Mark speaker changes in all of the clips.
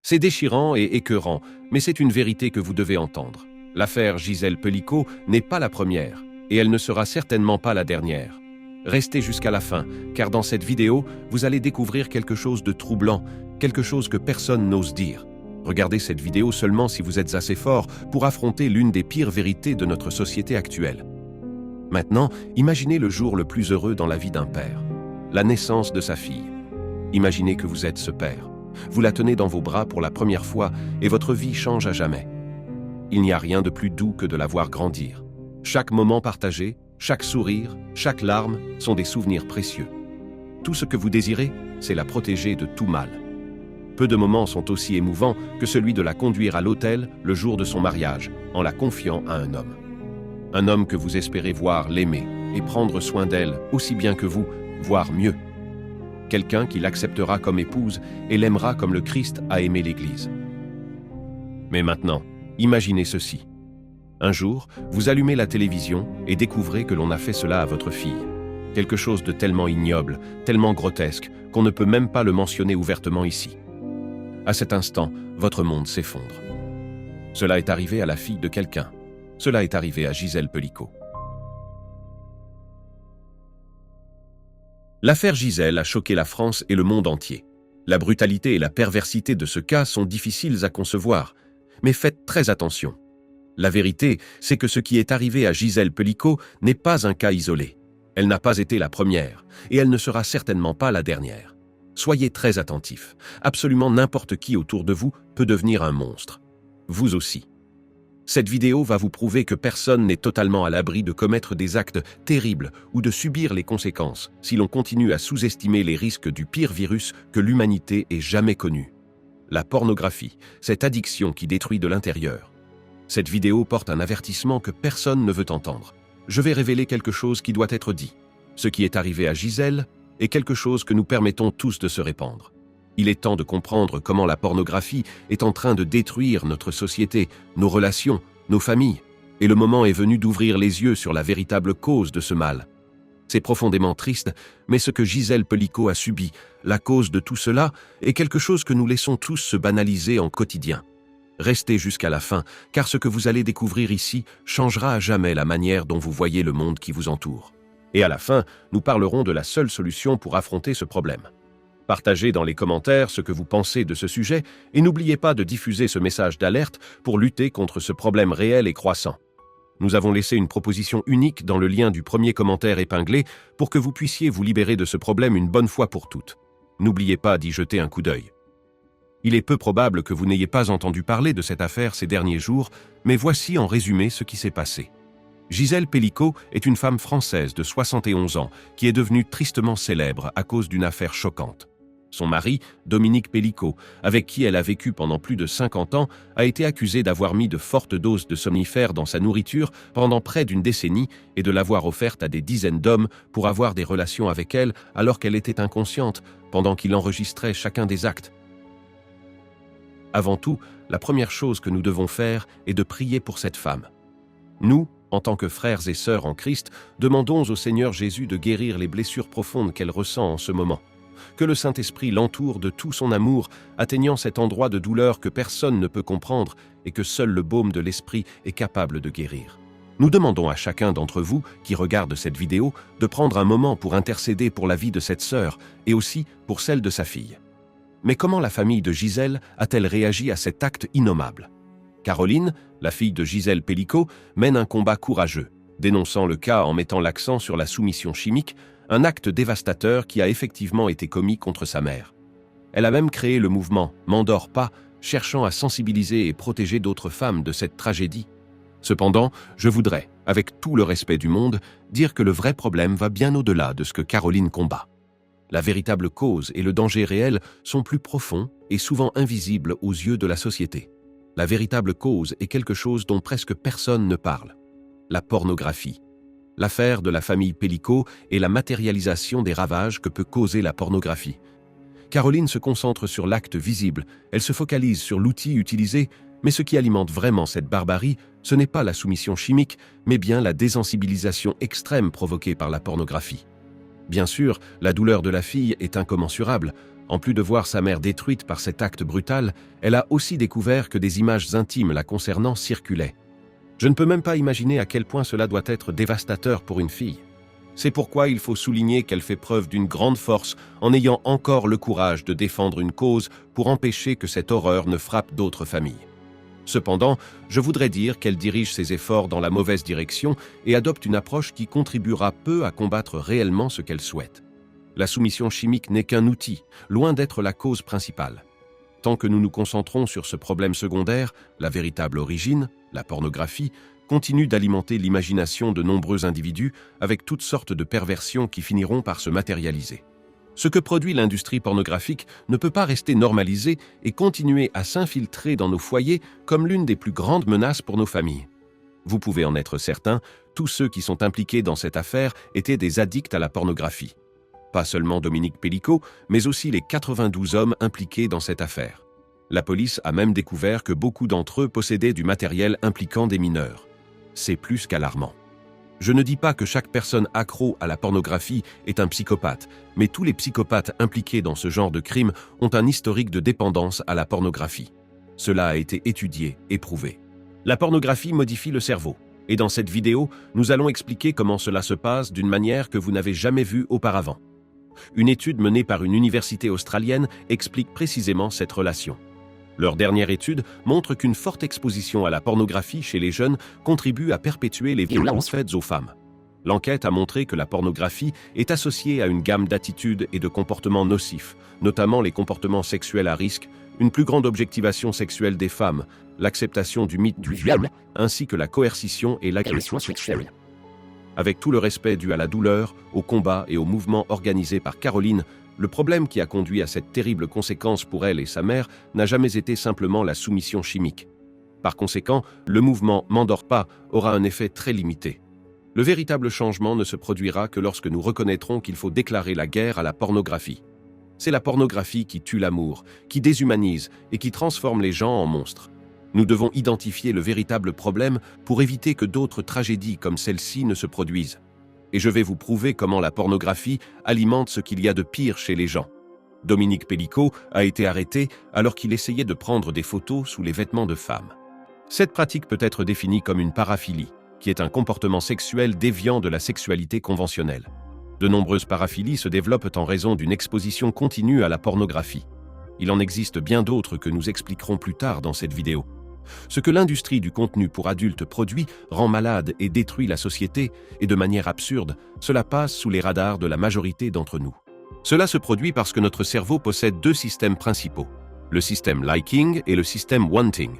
Speaker 1: C'est déchirant et écœurant, mais c'est une vérité que vous devez entendre. L'affaire Gisèle Pelicot n'est pas la première, et elle ne sera certainement pas la dernière. Restez jusqu'à la fin, car dans cette vidéo, vous allez découvrir quelque chose de troublant, quelque chose que personne n'ose dire. Regardez cette vidéo seulement si vous êtes assez fort pour affronter l'une des pires vérités de notre société actuelle. Maintenant, imaginez le jour le plus heureux dans la vie d'un père, la naissance de sa fille. Imaginez que vous êtes ce père. Vous la tenez dans vos bras pour la première fois et votre vie change à jamais. Il n'y a rien de plus doux que de la voir grandir. Chaque moment partagé, chaque sourire, chaque larme sont des souvenirs précieux. Tout ce que vous désirez, c'est la protéger de tout mal. Peu de moments sont aussi émouvants que celui de la conduire à l'autel le jour de son mariage, en la confiant à un homme. Un homme que vous espérez voir l'aimer et prendre soin d'elle aussi bien que vous, voire mieux. Quelqu'un qui l'acceptera comme épouse et l'aimera comme le Christ a aimé l'Église. Mais maintenant, imaginez ceci. Un jour, vous allumez la télévision et découvrez que l'on a fait cela à votre fille. Quelque chose de tellement ignoble, tellement grotesque, qu'on ne peut même pas le mentionner ouvertement ici. À cet instant, votre monde s'effondre. Cela est arrivé à la fille de quelqu'un. Cela est arrivé à Gisèle Pelicot. L'affaire Gisèle a choqué la France et le monde entier. La brutalité et la perversité de ce cas sont difficiles à concevoir, mais faites très attention. La vérité, c'est que ce qui est arrivé à Gisèle Pelicot n'est pas un cas isolé. Elle n'a pas été la première, et elle ne sera certainement pas la dernière. Soyez très attentifs. Absolument n'importe qui autour de vous peut devenir un monstre. Vous aussi. Cette vidéo va vous prouver que personne n'est totalement à l'abri de commettre des actes terribles ou de subir les conséquences si l'on continue à sous-estimer les risques du pire virus que l'humanité ait jamais connu. La pornographie, cette addiction qui détruit de l'intérieur. Cette vidéo porte un avertissement que personne ne veut entendre. Je vais révéler quelque chose qui doit être dit. Ce qui est arrivé à Gisèle est quelque chose que nous permettons tous de se répandre. Il est temps de comprendre comment la pornographie est en train de détruire notre société, nos relations, nos familles. Et le moment est venu d'ouvrir les yeux sur la véritable cause de ce mal. C'est profondément triste, mais ce que Gisèle Pelicot a subi, la cause de tout cela, est quelque chose que nous laissons tous se banaliser en quotidien. Restez jusqu'à la fin, car ce que vous allez découvrir ici changera à jamais la manière dont vous voyez le monde qui vous entoure. Et à la fin, nous parlerons de la seule solution pour affronter ce problème. Partagez dans les commentaires ce que vous pensez de ce sujet et n'oubliez pas de diffuser ce message d'alerte pour lutter contre ce problème réel et croissant. Nous avons laissé une proposition unique dans le lien du premier commentaire épinglé pour que vous puissiez vous libérer de ce problème une bonne fois pour toutes. N'oubliez pas d'y jeter un coup d'œil. Il est peu probable que vous n'ayez pas entendu parler de cette affaire ces derniers jours, mais voici en résumé ce qui s'est passé. Gisèle Pelicot est une femme française de 71 ans qui est devenue tristement célèbre à cause d'une affaire choquante. Son mari, Dominique Pelicot, avec qui elle a vécu pendant plus de 50 ans, a été accusé d'avoir mis de fortes doses de somnifères dans sa nourriture pendant près d'une décennie et de l'avoir offerte à des dizaines d'hommes pour avoir des relations avec elle alors qu'elle était inconsciente, pendant qu'il enregistrait chacun des actes. Avant tout, la première chose que nous devons faire est de prier pour cette femme. Nous, en tant que frères et sœurs en Christ, demandons au Seigneur Jésus de guérir les blessures profondes qu'elle ressent en ce moment. Que le Saint-Esprit l'entoure de tout son amour, atteignant cet endroit de douleur que personne ne peut comprendre et que seul le baume de l'Esprit est capable de guérir. Nous demandons à chacun d'entre vous qui regarde cette vidéo de prendre un moment pour intercéder pour la vie de cette sœur et aussi pour celle de sa fille. Mais comment la famille de Gisèle a-t-elle réagi à cet acte innommable ? Caroline, la fille de Gisèle Pelicot, mène un combat courageux, dénonçant le cas en mettant l'accent sur la soumission chimique, un acte dévastateur qui a effectivement été commis contre sa mère. Elle a même créé le mouvement « M'endors pas », cherchant à sensibiliser et protéger d'autres femmes de cette tragédie. Cependant, je voudrais, avec tout le respect du monde, dire que le vrai problème va bien au-delà de ce que Caroline combat. La véritable cause et le danger réel sont plus profonds et souvent invisibles aux yeux de la société. La véritable cause est quelque chose dont presque personne ne parle. La pornographie. L'affaire de la famille Pelicot est la matérialisation des ravages que peut causer la pornographie. Caroline se concentre sur l'acte visible, elle se focalise sur l'outil utilisé, mais ce qui alimente vraiment cette barbarie, ce n'est pas la soumission chimique, mais bien la désensibilisation extrême provoquée par la pornographie. Bien sûr, la douleur de la fille est incommensurable. En plus de voir sa mère détruite par cet acte brutal, elle a aussi découvert que des images intimes la concernant circulaient. Je ne peux même pas imaginer à quel point cela doit être dévastateur pour une fille. C'est pourquoi il faut souligner qu'elle fait preuve d'une grande force en ayant encore le courage de défendre une cause pour empêcher que cette horreur ne frappe d'autres familles. Cependant, je voudrais dire qu'elle dirige ses efforts dans la mauvaise direction et adopte une approche qui contribuera peu à combattre réellement ce qu'elle souhaite. La soumission chimique n'est qu'un outil, loin d'être la cause principale. Tant que nous nous concentrons sur ce problème secondaire, la véritable origine, la pornographie, continue d'alimenter l'imagination de nombreux individus avec toutes sortes de perversions qui finiront par se matérialiser. Ce que produit l'industrie pornographique ne peut pas rester normalisé et continuer à s'infiltrer dans nos foyers comme l'une des plus grandes menaces pour nos familles. Vous pouvez en être certain, tous ceux qui sont impliqués dans cette affaire étaient des addicts à la pornographie. Pas seulement Dominique Pellicot, mais aussi les 92 hommes impliqués dans cette affaire. La police a même découvert que beaucoup d'entre eux possédaient du matériel impliquant des mineurs. C'est plus qu'alarmant. Je ne dis pas que chaque personne accro à la pornographie est un psychopathe, mais tous les psychopathes impliqués dans ce genre de crime ont un historique de dépendance à la pornographie. Cela a été étudié et prouvé. La pornographie modifie le cerveau, et dans cette vidéo, nous allons expliquer comment cela se passe d'une manière que vous n'avez jamais vue auparavant. Une étude menée par une université australienne explique précisément cette relation. Leur dernière étude montre qu'une forte exposition à la pornographie chez les jeunes contribue à perpétuer les violences faites aux femmes. L'enquête a montré que la pornographie est associée à une gamme d'attitudes et de comportements nocifs, notamment les comportements sexuels à risque, une plus grande objectivation sexuelle des femmes, l'acceptation du mythe du viol, ainsi que la coercition et l'agression sexuelle. Avec tout le respect dû à la douleur, au combat et au mouvement organisé par Caroline, le problème qui a conduit à cette terrible conséquence pour elle et sa mère n'a jamais été simplement la soumission chimique. Par conséquent, le mouvement « M'endors pas » aura un effet très limité. Le véritable changement ne se produira que lorsque nous reconnaîtrons qu'il faut déclarer la guerre à la pornographie. C'est la pornographie qui tue l'amour, qui déshumanise et qui transforme les gens en monstres. Nous devons identifier le véritable problème pour éviter que d'autres tragédies comme celle-ci ne se produisent. Et je vais vous prouver comment la pornographie alimente ce qu'il y a de pire chez les gens. Dominique Pellicot a été arrêté alors qu'il essayait de prendre des photos sous les vêtements de femmes. Cette pratique peut être définie comme une paraphilie, qui est un comportement sexuel déviant de la sexualité conventionnelle. De nombreuses paraphilies se développent en raison d'une exposition continue à la pornographie. Il en existe bien d'autres que nous expliquerons plus tard dans cette vidéo. Ce que l'industrie du contenu pour adultes produit rend malade et détruit la société, et de manière absurde, cela passe sous les radars de la majorité d'entre nous. Cela se produit parce que notre cerveau possède deux systèmes principaux, le système liking et le système wanting.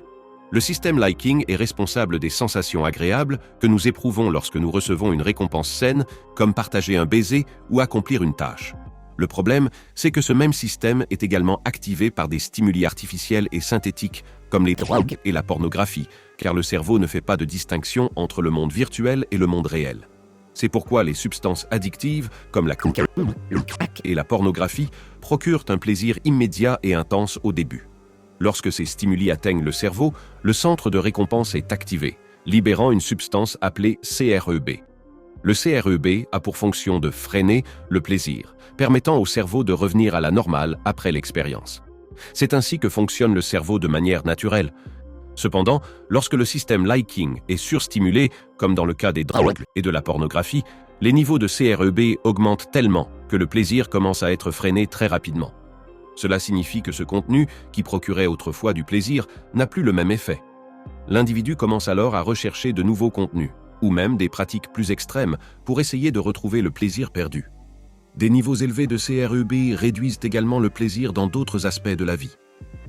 Speaker 1: Le système liking est responsable des sensations agréables que nous éprouvons lorsque nous recevons une récompense saine, comme partager un baiser ou accomplir une tâche. Le problème, c'est que ce même système est également activé par des stimuli artificiels et synthétiques, comme les drogues et la pornographie, car le cerveau ne fait pas de distinction entre le monde virtuel et le monde réel. C'est pourquoi les substances addictives, comme la cocaïne, le crack et la pornographie, procurent un plaisir immédiat et intense au début. Lorsque ces stimuli atteignent le cerveau, le centre de récompense est activé, libérant une substance appelée CREB. Le CREB a pour fonction de freiner le plaisir, permettant au cerveau de revenir à la normale après l'expérience. C'est ainsi que fonctionne le cerveau de manière naturelle. Cependant, lorsque le système liking est surstimulé, comme dans le cas des drogues et de la pornographie, les niveaux de CREB augmentent tellement que le plaisir commence à être freiné très rapidement. Cela signifie que ce contenu, qui procurait autrefois du plaisir, n'a plus le même effet. L'individu commence alors à rechercher de nouveaux contenus, ou même des pratiques plus extrêmes, pour essayer de retrouver le plaisir perdu. Des niveaux élevés de CREB réduisent également le plaisir dans d'autres aspects de la vie.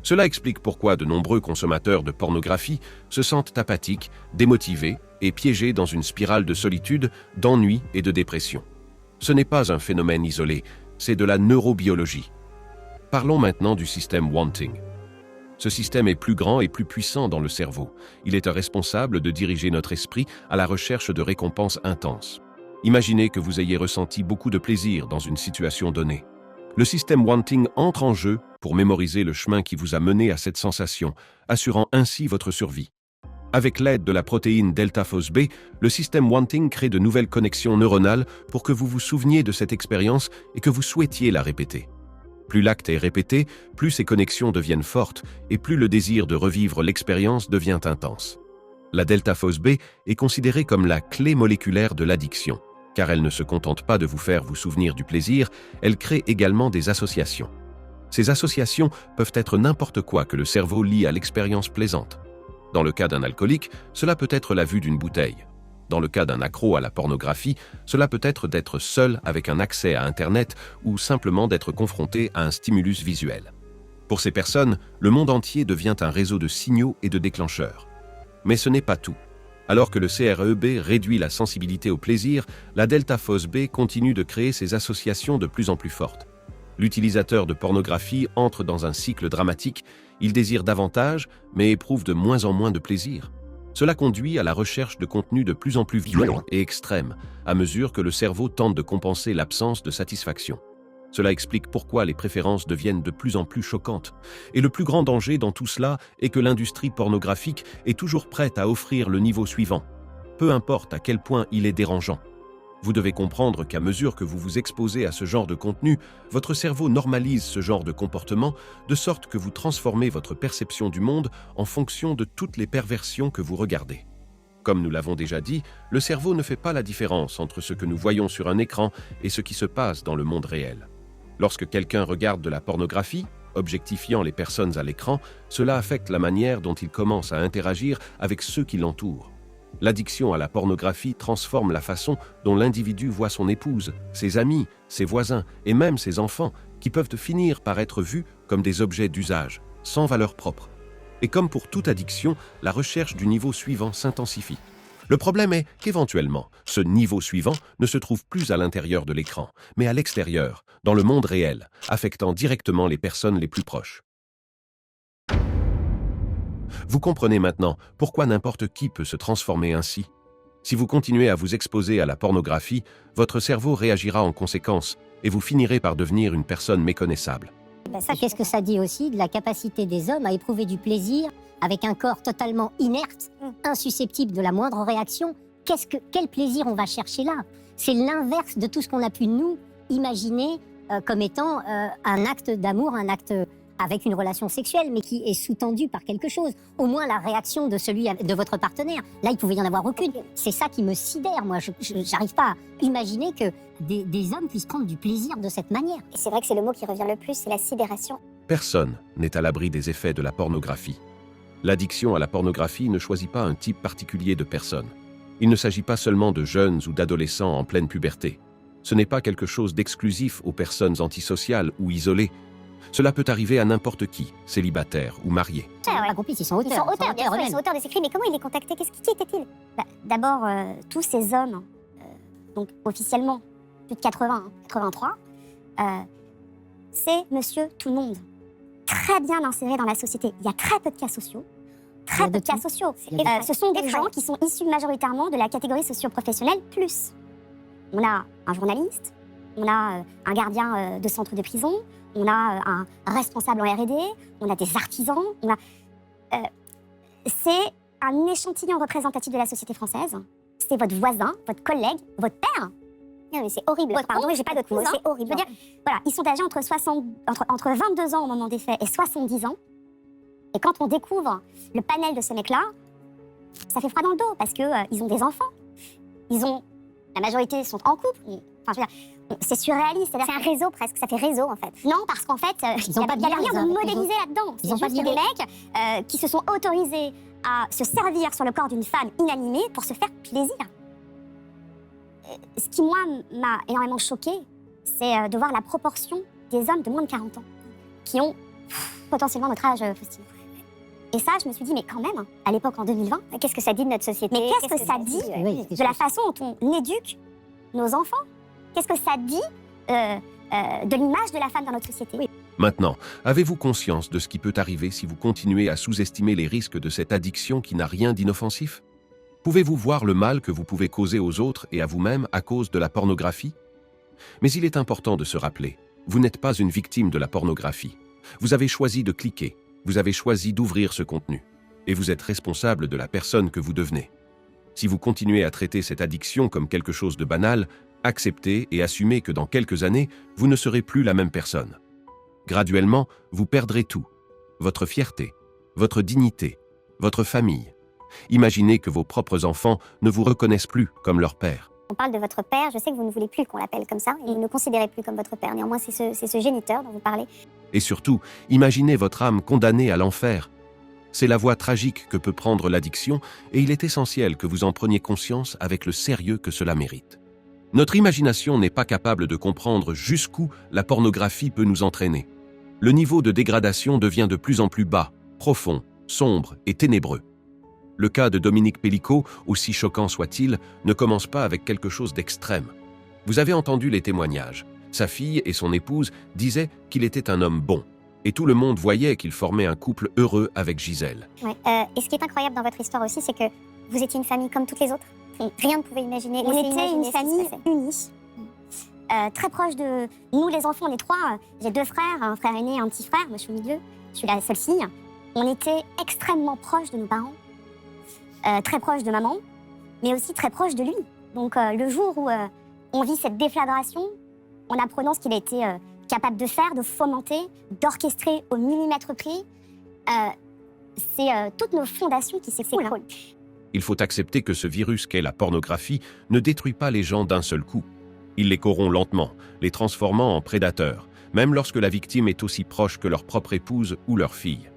Speaker 1: Cela explique pourquoi de nombreux consommateurs de pornographie se sentent apathiques, démotivés et piégés dans une spirale de solitude, d'ennui et de dépression. Ce n'est pas un phénomène isolé, c'est de la neurobiologie. Parlons maintenant du système wanting. Ce système est plus grand et plus puissant dans le cerveau. Il est responsable de diriger notre esprit à la recherche de récompenses intenses. Imaginez que vous ayez ressenti beaucoup de plaisir dans une situation donnée. Le système wanting entre en jeu pour mémoriser le chemin qui vous a mené à cette sensation, assurant ainsi votre survie. Avec l'aide de la protéine delta-phosphB, le système wanting crée de nouvelles connexions neuronales pour que vous vous souveniez de cette expérience et que vous souhaitiez la répéter. Plus l'acte est répété, plus ces connexions deviennent fortes et plus le désir de revivre l'expérience devient intense. La delta-phose B est considérée comme la clé moléculaire de l'addiction, car elle ne se contente pas de vous faire vous souvenir du plaisir, elle crée également des associations. Ces associations peuvent être n'importe quoi que le cerveau lie à l'expérience plaisante. Dans le cas d'un alcoolique, cela peut être la vue d'une bouteille. Dans le cas d'un accro à la pornographie, cela peut être d'être seul avec un accès à Internet ou simplement d'être confronté à un stimulus visuel. Pour ces personnes, le monde entier devient un réseau de signaux et de déclencheurs. Mais ce n'est pas tout. Alors que le CREB réduit la sensibilité au plaisir, la delta-phose B continue de créer ces associations de plus en plus fortes. L'utilisateur de pornographie entre dans un cycle dramatique, il désire davantage, mais éprouve de moins en moins de plaisir. Cela conduit à la recherche de contenus de plus en plus violents et extrêmes, à mesure que le cerveau tente de compenser l'absence de satisfaction. Cela explique pourquoi les préférences deviennent de plus en plus choquantes. Et le plus grand danger dans tout cela est que l'industrie pornographique est toujours prête à offrir le niveau suivant, peu importe à quel point il est dérangeant. Vous devez comprendre qu'à mesure que vous vous exposez à ce genre de contenu, votre cerveau normalise ce genre de comportement de sorte que vous transformez votre perception du monde en fonction de toutes les perversions que vous regardez. Comme nous l'avons déjà dit, le cerveau ne fait pas la différence entre ce que nous voyons sur un écran et ce qui se passe dans le monde réel. Lorsque quelqu'un regarde de la pornographie, objectifiant les personnes à l'écran, cela affecte la manière dont il commence à interagir avec ceux qui l'entourent. L'addiction à la pornographie transforme la façon dont l'individu voit son épouse, ses amis, ses voisins et même ses enfants, qui peuvent finir par être vus comme des objets d'usage, sans valeur propre. Et comme pour toute addiction, la recherche du niveau suivant s'intensifie. Le problème est qu'éventuellement, ce niveau suivant ne se trouve plus à l'intérieur de l'écran, mais à l'extérieur, dans le monde réel, affectant directement les personnes les plus proches. Vous comprenez maintenant pourquoi n'importe qui peut se transformer ainsi. Si vous continuez à vous exposer à la pornographie, votre cerveau réagira en conséquence et vous finirez par devenir une personne méconnaissable.
Speaker 2: Qu'est-ce que ça dit aussi de la capacité des hommes à éprouver du plaisir avec un corps totalement inerte, insusceptible de la moindre réaction? Quel plaisir on va chercher là? C'est l'inverse de tout ce qu'on a pu nous imaginer comme étant un acte d'amour, un acte avec une relation sexuelle, mais qui est sous-tendu par quelque chose. Au moins la réaction de votre partenaire. Là, il pouvait y en avoir aucune. C'est ça qui me sidère, moi. Je n'arrive pas à imaginer que des hommes puissent prendre du plaisir de cette manière.
Speaker 3: Et c'est vrai que c'est le mot qui revient le plus, c'est la sidération.
Speaker 1: Personne n'est à l'abri des effets de la pornographie. L'addiction à la pornographie ne choisit pas un type particulier de personne. Il ne s'agit pas seulement de jeunes ou d'adolescents en pleine puberté. Ce n'est pas quelque chose d'exclusif aux personnes antisociales ou isolées. Cela peut arriver à n'importe qui, célibataire ou marié.
Speaker 2: Les complices, ils sont auteurs.
Speaker 3: Bien sûr, ils sont auteurs de ces crimes. Mais comment il les contactait? Qui était-il? D'abord, tous ces hommes, donc officiellement plus de 83, c'est monsieur tout le monde. Très bien inséré dans la société. Il y a très peu de cas sociaux. Très peu de cas sociaux. Ce sont des gens qui sont issus majoritairement de la catégorie socio-professionnelle plus. On a un journaliste, on a un gardien de centre de prison, on a un responsable en R&D, on a des artisans, c'est un échantillon représentatif de la société française. C'est votre voisin, votre collègue, votre père. Non, mais c'est horrible. Pardon, j'ai pas d'autres mots. C'est horrible. Je veux dire, voilà, ils sont âgés entre 22 ans au moment des faits et 70 ans. Et quand on découvre le panel de ce mec-là, ça fait froid dans le dos parce qu'ils ont des enfants. La majorité sont en couple. Enfin, je veux dire, c'est surréaliste. C'est un réseau presque. Ça fait réseau en fait. Non, parce qu'en fait, il n'y a rien de modélisé là-dedans. C'est juste des mecs qui se sont autorisés à se servir sur le corps d'une femme inanimée pour se faire plaisir. Ce qui, moi, m'a énormément choquée, c'est de voir la proportion des hommes de moins de 40 ans qui ont potentiellement notre âge, Faustine. Et ça, je me suis dit, mais quand même, à l'époque, en 2020, qu'est-ce que ça dit de notre société? Mais qu'est-ce que ça dit de la façon dont on éduque nos enfants? Qu'est-ce que ça dit de l'image de la femme dans notre société?
Speaker 1: Maintenant, avez-vous conscience de ce qui peut arriver si vous continuez à sous-estimer les risques de cette addiction qui n'a rien d'inoffensif? Pouvez-vous voir le mal que vous pouvez causer aux autres et à vous-même à cause de la pornographie? Mais il est important de se rappeler, vous n'êtes pas une victime de la pornographie. Vous avez choisi de cliquer, vous avez choisi d'ouvrir ce contenu, et vous êtes responsable de la personne que vous devenez. Si vous continuez à traiter cette addiction comme quelque chose de banal, acceptez et assumez que dans quelques années, vous ne serez plus la même personne. Graduellement, vous perdrez tout. Votre fierté, votre dignité, votre famille. Imaginez que vos propres enfants ne vous reconnaissent plus comme leur père.
Speaker 3: On parle de votre père, je sais que vous ne voulez plus qu'on l'appelle comme ça, et vous ne le considérez plus comme votre père. Néanmoins, c'est ce géniteur dont vous parlez.
Speaker 1: Et surtout, imaginez votre âme condamnée à l'enfer. C'est la voie tragique que peut prendre l'addiction et il est essentiel que vous en preniez conscience avec le sérieux que cela mérite. Notre imagination n'est pas capable de comprendre jusqu'où la pornographie peut nous entraîner. Le niveau de dégradation devient de plus en plus bas, profond, sombre et ténébreux. Le cas de Dominique Pellicot, aussi choquant soit-il, ne commence pas avec quelque chose d'extrême. Vous avez entendu les témoignages. Sa fille et son épouse disaient qu'il était un homme bon. Et tout le monde voyait qu'il formait un couple heureux avec Gisèle.
Speaker 3: Ouais. Et ce qui est incroyable dans votre histoire aussi, c'est que vous étiez une famille comme toutes les autres. Rien ne pouvait imaginer. On était une famille unie. Très proche de nous, les enfants, on est 3. J'ai 2 frères, un frère aîné et un petit frère. Moi, je suis au milieu. Je suis la seule fille. On était extrêmement proches de nos parents. Très proche de maman, mais aussi très proche de lui. Donc le jour où on vit cette déflagration, en apprenant ce qu'il a été capable de faire, de fomenter, d'orchestrer au millimètre près, c'est toutes nos fondations qui s'écroulent.
Speaker 1: Il faut accepter que ce virus qu'est la pornographie ne détruit pas les gens d'un seul coup. Il les corrompt lentement, les transformant en prédateurs, même lorsque la victime est aussi proche que leur propre épouse ou leur fille.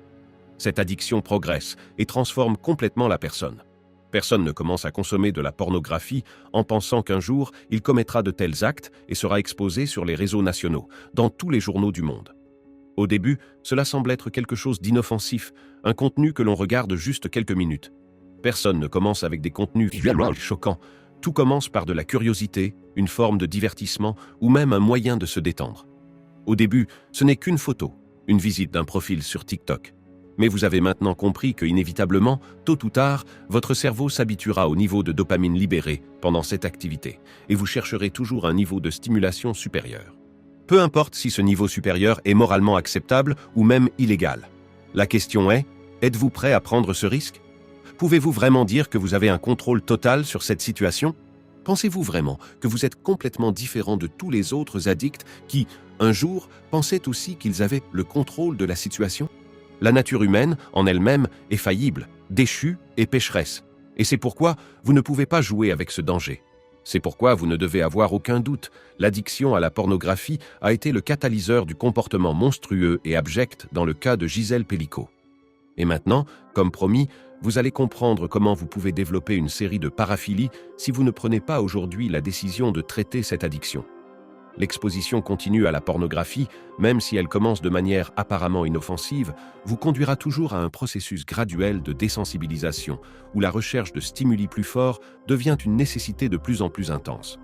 Speaker 1: Cette addiction progresse et transforme complètement la personne. Personne ne commence à consommer de la pornographie en pensant qu'un jour, il commettra de tels actes et sera exposé sur les réseaux nationaux, dans tous les journaux du monde. Au début, cela semble être quelque chose d'inoffensif, un contenu que l'on regarde juste quelques minutes. Personne ne commence avec des contenus visuellement choquants. Tout commence par de la curiosité, une forme de divertissement ou même un moyen de se détendre. Au début, ce n'est qu'une photo, une visite d'un profil sur TikTok. Mais vous avez maintenant compris que, inévitablement, tôt ou tard, votre cerveau s'habituera au niveau de dopamine libéré pendant cette activité, et vous chercherez toujours un niveau de stimulation supérieur. Peu importe si ce niveau supérieur est moralement acceptable ou même illégal. La question est, êtes-vous prêt à prendre ce risque? Pouvez-vous vraiment dire que vous avez un contrôle total sur cette situation? Pensez-vous vraiment que vous êtes complètement différent de tous les autres addicts qui, un jour, pensaient aussi qu'ils avaient le contrôle de la situation? La nature humaine, en elle-même, est faillible, déchue et pécheresse. Et c'est pourquoi vous ne pouvez pas jouer avec ce danger. C'est pourquoi vous ne devez avoir aucun doute. L'addiction à la pornographie a été le catalyseur du comportement monstrueux et abject dans le cas de Gisèle Pellicot. Et maintenant, comme promis, vous allez comprendre comment vous pouvez développer une série de paraphilies si vous ne prenez pas aujourd'hui la décision de traiter cette addiction. L'exposition continue à la pornographie, même si elle commence de manière apparemment inoffensive, vous conduira toujours à un processus graduel de désensibilisation, où la recherche de stimuli plus forts devient une nécessité de plus en plus intense.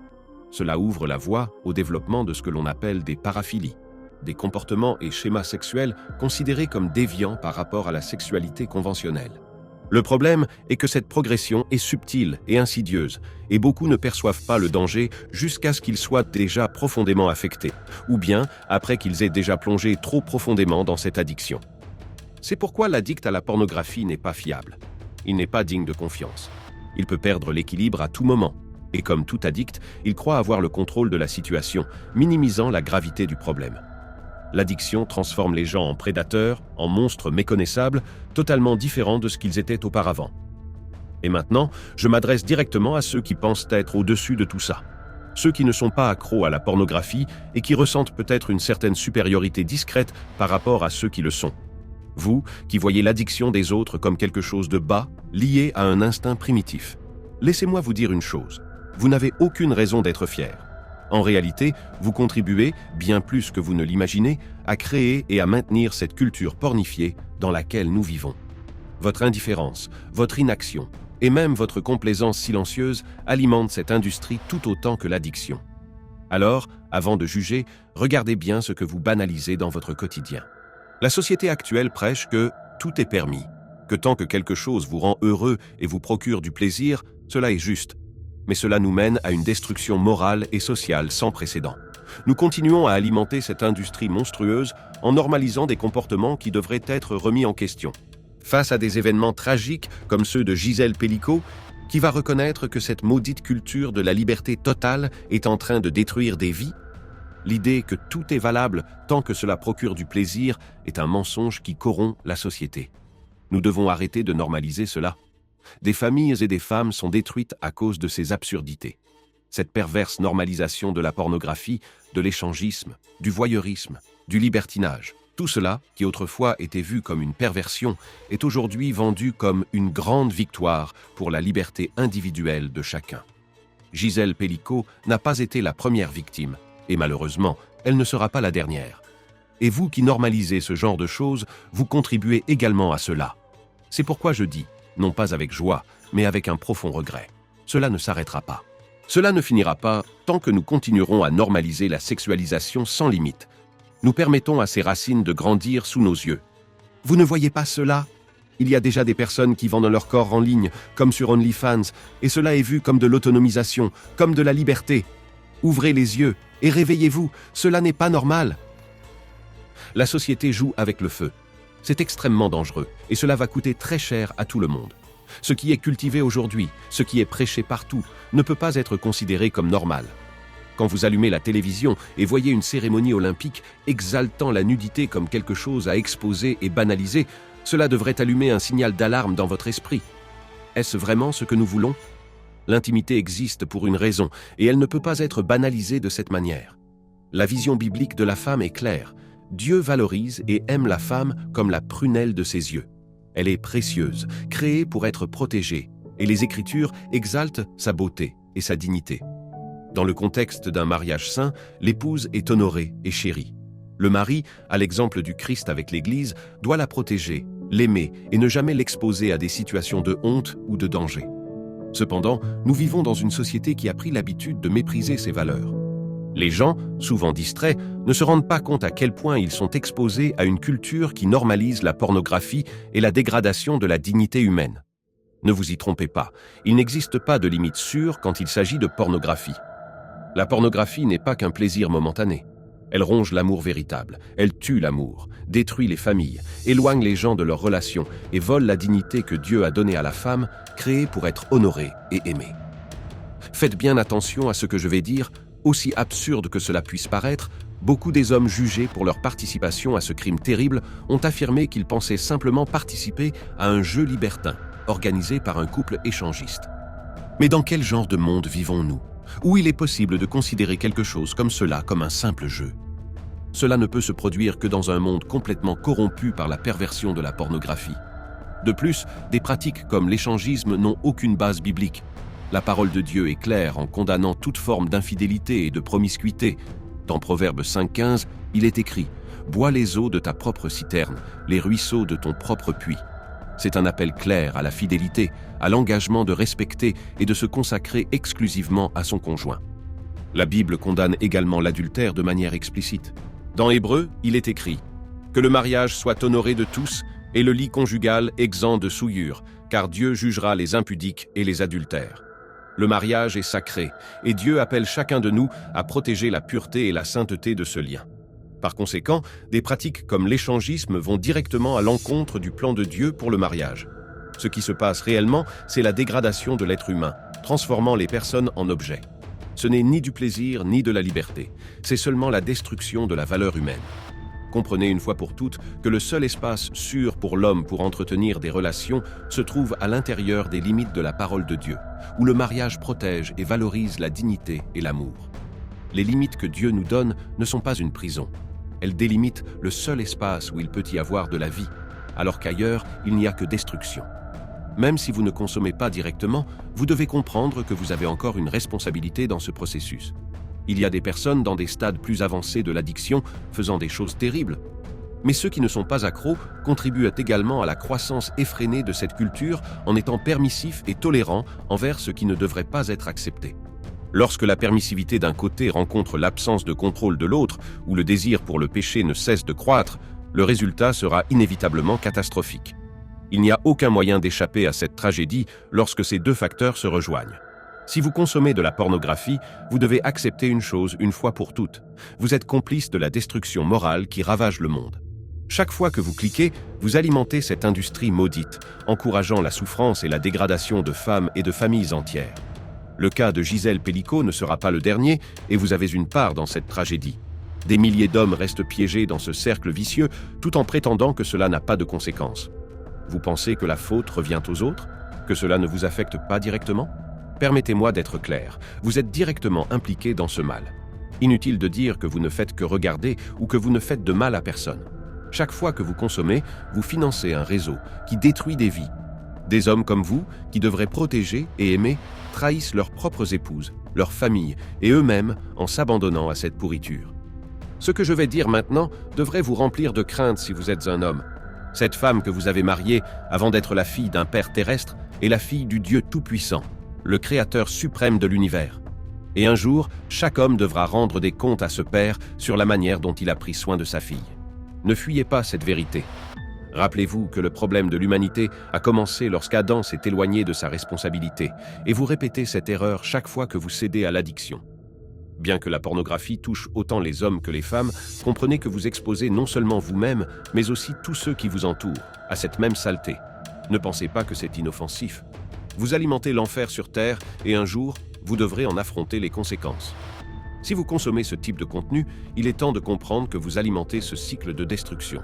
Speaker 1: Cela ouvre la voie au développement de ce que l'on appelle des paraphilies, des comportements et schémas sexuels considérés comme déviants par rapport à la sexualité conventionnelle. Le problème est que cette progression est subtile et insidieuse, et beaucoup ne perçoivent pas le danger jusqu'à ce qu'ils soient déjà profondément affectés, ou bien après qu'ils aient déjà plongé trop profondément dans cette addiction. C'est pourquoi l'addict à la pornographie n'est pas fiable. Il n'est pas digne de confiance. Il peut perdre l'équilibre à tout moment, et comme tout addict, il croit avoir le contrôle de la situation, minimisant la gravité du problème. L'addiction transforme les gens en prédateurs, en monstres méconnaissables, totalement différents de ce qu'ils étaient auparavant. Et maintenant, je m'adresse directement à ceux qui pensent être au-dessus de tout ça. Ceux qui ne sont pas accros à la pornographie et qui ressentent peut-être une certaine supériorité discrète par rapport à ceux qui le sont. Vous, qui voyez l'addiction des autres comme quelque chose de bas, lié à un instinct primitif. Laissez-moi vous dire une chose. Vous n'avez aucune raison d'être fier. En réalité, vous contribuez, bien plus que vous ne l'imaginez, à créer et à maintenir cette culture pornifiée dans laquelle nous vivons. Votre indifférence, votre inaction et même votre complaisance silencieuse alimentent cette industrie tout autant que l'addiction. Alors, avant de juger, regardez bien ce que vous banalisez dans votre quotidien. La société actuelle prêche que tout est permis, que tant que quelque chose vous rend heureux et vous procure du plaisir, cela est juste. Mais cela nous mène à une destruction morale et sociale sans précédent. Nous continuons à alimenter cette industrie monstrueuse en normalisant des comportements qui devraient être remis en question. Face à des événements tragiques comme ceux de Gisèle Pellicot, qui va reconnaître que cette maudite culture de la liberté totale est en train de détruire des vies? L'idée que tout est valable tant que cela procure du plaisir est un mensonge qui corrompt la société. Nous devons arrêter de normaliser cela. Des familles et des femmes sont détruites à cause de ces absurdités. Cette perverse normalisation de la pornographie, de l'échangisme, du voyeurisme, du libertinage, tout cela, qui autrefois était vu comme une perversion, est aujourd'hui vendu comme une grande victoire pour la liberté individuelle de chacun. Gisèle Pelicot n'a pas été la première victime, et malheureusement, elle ne sera pas la dernière. Et vous qui normalisez ce genre de choses, vous contribuez également à cela. C'est pourquoi je dis, non pas avec joie, mais avec un profond regret. Cela ne s'arrêtera pas. Cela ne finira pas tant que nous continuerons à normaliser la sexualisation sans limite. Nous permettons à ces racines de grandir sous nos yeux. Vous ne voyez pas cela? Il y a déjà des personnes qui vendent leur corps en ligne, comme sur OnlyFans, et cela est vu comme de l'autonomisation, comme de la liberté. Ouvrez les yeux et réveillez-vous, cela n'est pas normal. La société joue avec le feu. C'est extrêmement dangereux, et cela va coûter très cher à tout le monde. Ce qui est cultivé aujourd'hui, ce qui est prêché partout, ne peut pas être considéré comme normal. Quand vous allumez la télévision et voyez une cérémonie olympique exaltant la nudité comme quelque chose à exposer et banaliser, cela devrait allumer un signal d'alarme dans votre esprit. Est-ce vraiment ce que nous voulons? L'intimité existe pour une raison, et elle ne peut pas être banalisée de cette manière. La vision biblique de la femme est claire. Dieu valorise et aime la femme comme la prunelle de ses yeux. Elle est précieuse, créée pour être protégée, et les Écritures exaltent sa beauté et sa dignité. Dans le contexte d'un mariage saint, l'épouse est honorée et chérie. Le mari, à l'exemple du Christ avec l'Église, doit la protéger, l'aimer et ne jamais l'exposer à des situations de honte ou de danger. Cependant, nous vivons dans une société qui a pris l'habitude de mépriser ces valeurs. Les gens, souvent distraits, ne se rendent pas compte à quel point ils sont exposés à une culture qui normalise la pornographie et la dégradation de la dignité humaine. Ne vous y trompez pas, il n'existe pas de limite sûre quand il s'agit de pornographie. La pornographie n'est pas qu'un plaisir momentané. Elle ronge l'amour véritable, elle tue l'amour, détruit les familles, éloigne les gens de leurs relations et vole la dignité que Dieu a donnée à la femme, créée pour être honorée et aimée. Faites bien attention à ce que je vais dire. Aussi absurde que cela puisse paraître, beaucoup des hommes jugés pour leur participation à ce crime terrible ont affirmé qu'ils pensaient simplement participer à un jeu libertin, organisé par un couple échangiste. Mais dans quel genre de monde vivons-nous, où il est possible de considérer quelque chose comme cela comme un simple jeu? Cela ne peut se produire que dans un monde complètement corrompu par la perversion de la pornographie. De plus, des pratiques comme l'échangisme n'ont aucune base biblique. La parole de Dieu est claire en condamnant toute forme d'infidélité et de promiscuité. Dans Proverbe 5,15, il est écrit « Bois les eaux de ta propre citerne, les ruisseaux de ton propre puits ». C'est un appel clair à la fidélité, à l'engagement de respecter et de se consacrer exclusivement à son conjoint. La Bible condamne également l'adultère de manière explicite. Dans Hébreux, il est écrit « Que le mariage soit honoré de tous et le lit conjugal exempt de souillure, car Dieu jugera les impudiques et les adultères. » Le mariage est sacré, et Dieu appelle chacun de nous à protéger la pureté et la sainteté de ce lien. Par conséquent, des pratiques comme l'échangisme vont directement à l'encontre du plan de Dieu pour le mariage. Ce qui se passe réellement, c'est la dégradation de l'être humain, transformant les personnes en objets. Ce n'est ni du plaisir ni de la liberté, c'est seulement la destruction de la valeur humaine. Comprenez une fois pour toutes que le seul espace sûr pour l'homme pour entretenir des relations se trouve à l'intérieur des limites de la parole de Dieu, où le mariage protège et valorise la dignité et l'amour. Les limites que Dieu nous donne ne sont pas une prison. Elles délimitent le seul espace où il peut y avoir de la vie, alors qu'ailleurs, il n'y a que destruction. Même si vous ne consommez pas directement, vous devez comprendre que vous avez encore une responsabilité dans ce processus. Il y a des personnes dans des stades plus avancés de l'addiction faisant des choses terribles. Mais ceux qui ne sont pas accros contribuent également à la croissance effrénée de cette culture en étant permissifs et tolérants envers ce qui ne devrait pas être accepté. Lorsque la permissivité d'un côté rencontre l'absence de contrôle de l'autre, ou le désir pour le péché ne cesse de croître, le résultat sera inévitablement catastrophique. Il n'y a aucun moyen d'échapper à cette tragédie lorsque ces deux facteurs se rejoignent. Si vous consommez de la pornographie, vous devez accepter une chose une fois pour toutes. Vous êtes complice de la destruction morale qui ravage le monde. Chaque fois que vous cliquez, vous alimentez cette industrie maudite, encourageant la souffrance et la dégradation de femmes et de familles entières. Le cas de Gisèle Pelicot ne sera pas le dernier, et vous avez une part dans cette tragédie. Des milliers d'hommes restent piégés dans ce cercle vicieux tout en prétendant que cela n'a pas de conséquences. Vous pensez que la faute revient aux autres? Que cela ne vous affecte pas directement? Permettez-moi d'être clair, vous êtes directement impliqué dans ce mal. Inutile de dire que vous ne faites que regarder ou que vous ne faites de mal à personne. Chaque fois que vous consommez, vous financez un réseau qui détruit des vies. Des hommes comme vous, qui devraient protéger et aimer, trahissent leurs propres épouses, leurs familles et eux-mêmes en s'abandonnant à cette pourriture. Ce que je vais dire maintenant devrait vous remplir de crainte si vous êtes un homme. Cette femme que vous avez mariée avant d'être la fille d'un père terrestre est la fille du Dieu Tout-Puissant, le Créateur suprême de l'univers. Et un jour, chaque homme devra rendre des comptes à ce père sur la manière dont il a pris soin de sa fille. Ne fuyez pas cette vérité. Rappelez-vous que le problème de l'humanité a commencé lorsqu'Adam s'est éloigné de sa responsabilité, et vous répétez cette erreur chaque fois que vous cédez à l'addiction. Bien que la pornographie touche autant les hommes que les femmes, comprenez que vous exposez non seulement vous-même, mais aussi tous ceux qui vous entourent, à cette même saleté. Ne pensez pas que c'est inoffensif. Vous alimentez l'enfer sur terre, et un jour, vous devrez en affronter les conséquences. Si vous consommez ce type de contenu, il est temps de comprendre que vous alimentez ce cycle de destruction.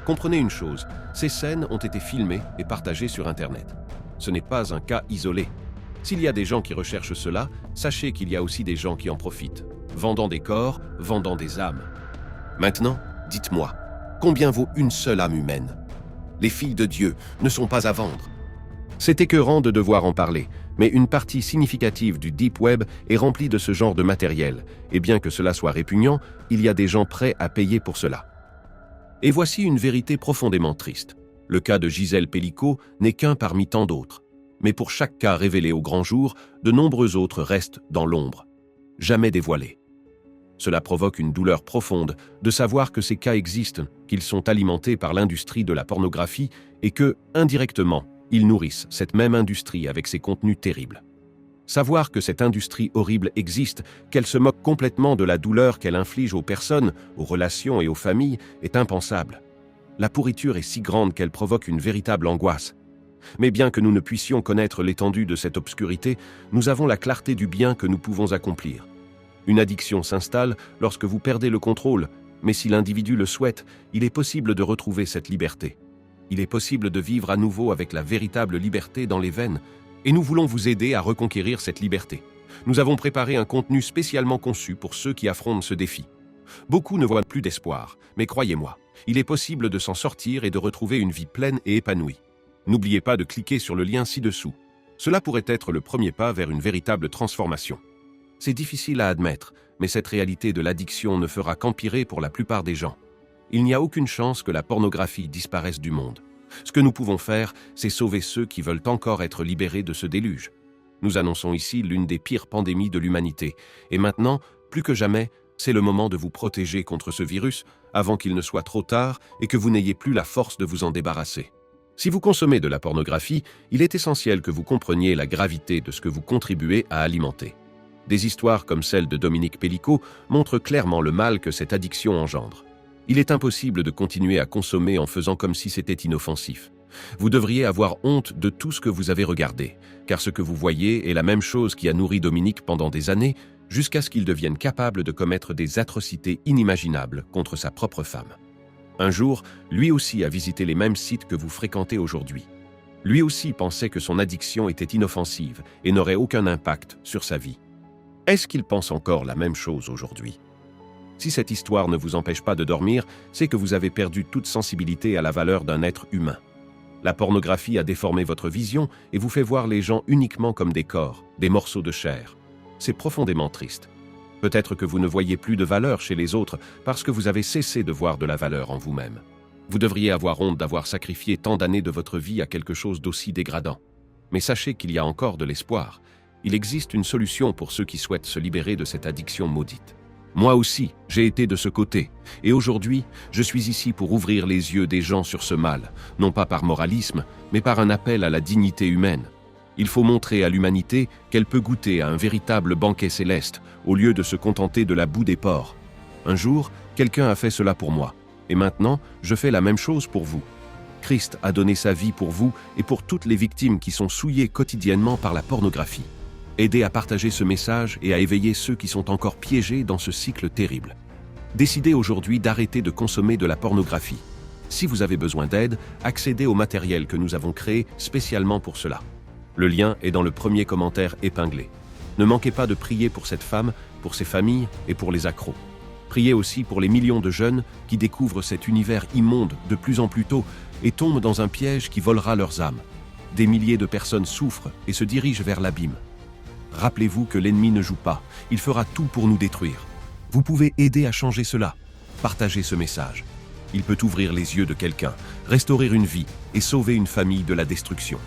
Speaker 1: Comprenez une chose, ces scènes ont été filmées et partagées sur Internet. Ce n'est pas un cas isolé. S'il y a des gens qui recherchent cela, sachez qu'il y a aussi des gens qui en profitent, vendant des corps, vendant des âmes. Maintenant, dites-moi, combien vaut une seule âme humaine? Les filles de Dieu ne sont pas à vendre. C'est écœurant de devoir en parler, mais une partie significative du Deep Web est remplie de ce genre de matériel, et bien que cela soit répugnant, il y a des gens prêts à payer pour cela. Et voici une vérité profondément triste. Le cas de Gisèle Pelicot n'est qu'un parmi tant d'autres. Mais pour chaque cas révélé au grand jour, de nombreux autres restent dans l'ombre, jamais dévoilés. Cela provoque une douleur profonde de savoir que ces cas existent, qu'ils sont alimentés par l'industrie de la pornographie et que, indirectement, ils nourrissent cette même industrie avec ses contenus terribles. Savoir que cette industrie horrible existe, qu'elle se moque complètement de la douleur qu'elle inflige aux personnes, aux relations et aux familles, est impensable. La pourriture est si grande qu'elle provoque une véritable angoisse. Mais bien que nous ne puissions connaître l'étendue de cette obscurité, nous avons la clarté du bien que nous pouvons accomplir. Une addiction s'installe lorsque vous perdez le contrôle, mais si l'individu le souhaite, il est possible de retrouver cette liberté. Il est possible de vivre à nouveau avec la véritable liberté dans les veines, et nous voulons vous aider à reconquérir cette liberté. Nous avons préparé un contenu spécialement conçu pour ceux qui affrontent ce défi. Beaucoup ne voient plus d'espoir, mais croyez-moi, il est possible de s'en sortir et de retrouver une vie pleine et épanouie. N'oubliez pas de cliquer sur le lien ci-dessous. Cela pourrait être le premier pas vers une véritable transformation. C'est difficile à admettre, mais cette réalité de l'addiction ne fera qu'empirer pour la plupart des gens. Il n'y a aucune chance que la pornographie disparaisse du monde. Ce que nous pouvons faire, c'est sauver ceux qui veulent encore être libérés de ce déluge. Nous annonçons ici l'une des pires pandémies de l'humanité. Et maintenant, plus que jamais, c'est le moment de vous protéger contre ce virus avant qu'il ne soit trop tard et que vous n'ayez plus la force de vous en débarrasser. Si vous consommez de la pornographie, il est essentiel que vous compreniez la gravité de ce que vous contribuez à alimenter. Des histoires comme celle de Dominique Pelicot montrent clairement le mal que cette addiction engendre. Il est impossible de continuer à consommer en faisant comme si c'était inoffensif. Vous devriez avoir honte de tout ce que vous avez regardé, car ce que vous voyez est la même chose qui a nourri Dominique pendant des années, jusqu'à ce qu'il devienne capable de commettre des atrocités inimaginables contre sa propre femme. Un jour, lui aussi a visité les mêmes sites que vous fréquentez aujourd'hui. Lui aussi pensait que son addiction était inoffensive et n'aurait aucun impact sur sa vie. Est-ce qu'il pense encore la même chose aujourd'hui? Si cette histoire ne vous empêche pas de dormir, c'est que vous avez perdu toute sensibilité à la valeur d'un être humain. La pornographie a déformé votre vision et vous fait voir les gens uniquement comme des corps, des morceaux de chair. C'est profondément triste. Peut-être que vous ne voyez plus de valeur chez les autres parce que vous avez cessé de voir de la valeur en vous-même. Vous devriez avoir honte d'avoir sacrifié tant d'années de votre vie à quelque chose d'aussi dégradant. Mais sachez qu'il y a encore de l'espoir. Il existe une solution pour ceux qui souhaitent se libérer de cette addiction maudite. Moi aussi, j'ai été de ce côté, et aujourd'hui, je suis ici pour ouvrir les yeux des gens sur ce mal, non pas par moralisme, mais par un appel à la dignité humaine. Il faut montrer à l'humanité qu'elle peut goûter à un véritable banquet céleste, au lieu de se contenter de la boue des porcs. Un jour, quelqu'un a fait cela pour moi, et maintenant, je fais la même chose pour vous. Christ a donné sa vie pour vous et pour toutes les victimes qui sont souillées quotidiennement par la pornographie. Aidez à partager ce message et à éveiller ceux qui sont encore piégés dans ce cycle terrible. Décidez aujourd'hui d'arrêter de consommer de la pornographie. Si vous avez besoin d'aide, accédez au matériel que nous avons créé spécialement pour cela. Le lien est dans le premier commentaire épinglé. Ne manquez pas de prier pour cette femme, pour ses familles et pour les accros. Priez aussi pour les millions de jeunes qui découvrent cet univers immonde de plus en plus tôt et tombent dans un piège qui volera leurs âmes. Des milliers de personnes souffrent et se dirigent vers l'abîme. Rappelez-vous que l'ennemi ne joue pas, il fera tout pour nous détruire. Vous pouvez aider à changer cela. Partagez ce message. Il peut ouvrir les yeux de quelqu'un, restaurer une vie et sauver une famille de la destruction.